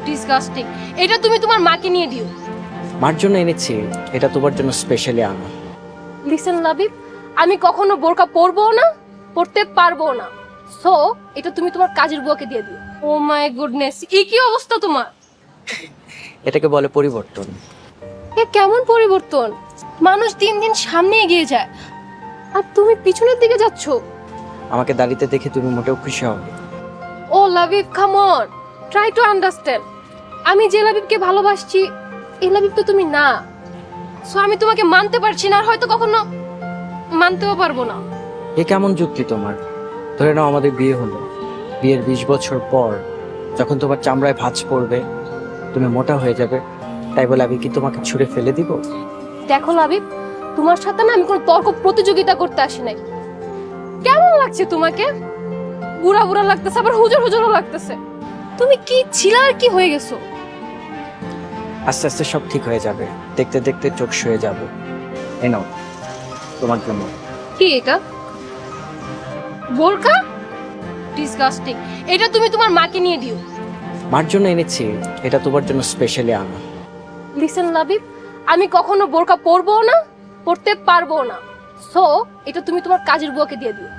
Disgusting. এটা তুমি তোমার মাকে নিয়ে দিও। মার জন্য এনেছি, এটা তোমার জন্য স্পেশালি আনা। লিসেন লাবিব, আমি কখনো বোরকা পরবো না, পরতে পারবো না। সো এটা তুমি তোমার কাজের বুয়াকে দিয়ে দিও। ও মাই গুডনেস, কি অবস্থা তোমার? এটাকে বলে পরিবর্তন। এ কেমন পরিবর্তন? মানুষ দিন দিন সামনে এগিয়ে যায়, আর তুমি পিছনের দিকে যাচ্ছ। আমাকে দাঁড়িয়ে দেখে তুমি মোটেও খুশি হবে? ও Labib, come on, try to understand. আমি যে লাবিবকে ভালোবাসছি, এই লাবিব তো তুমি না। সো আমি তোমাকে মানতে পারছি না, আর হয়তো কখনো মানতেও পারবো না। এ কেমন যুক্তি তোমার? ধরে নাও আমাদের বিয়ে হলো, বিয়ের 20 বছর পর যখন তোমার চামড়ায় ভাঁজ পড়বে, তুমি মোটা হয়ে যাবে, তাই বলে আমি কি তোমাকে ছুঁড়ে ফেলে দিব? দেখো লাবিব, তোমার সাথে না আমি কোনো তর্ক প্রতিযোগিতা করতে আসি নাই। কেমন লাগছে তোমাকে? বুড়া বুড়া লাগতেছে, আবার হুজুর হুজুরও লাগতেছে। তুমি কি ছিলা আর কি হয়ে গেছো? আস্তে আস্তে সব ঠিক হয়ে যাবে, দেখতে দেখতে চোখ শুয়ে যাবে। এই নাও তোমার জন্য। কি এটা? বোরকা? ডিসগাস্টিং। এটা তুমি তোমার মাকে নিয়ে দিও। মার জন্য এনেছি, এটা তোমার জন্য স্পেশালি আনা। লিসেন লাবিব, আমি কখনো বোরকা পরবো না, পরতে পারবো না। সো এটা তুমি তোমার কাজের বুয়াকে দিয়ে দিও।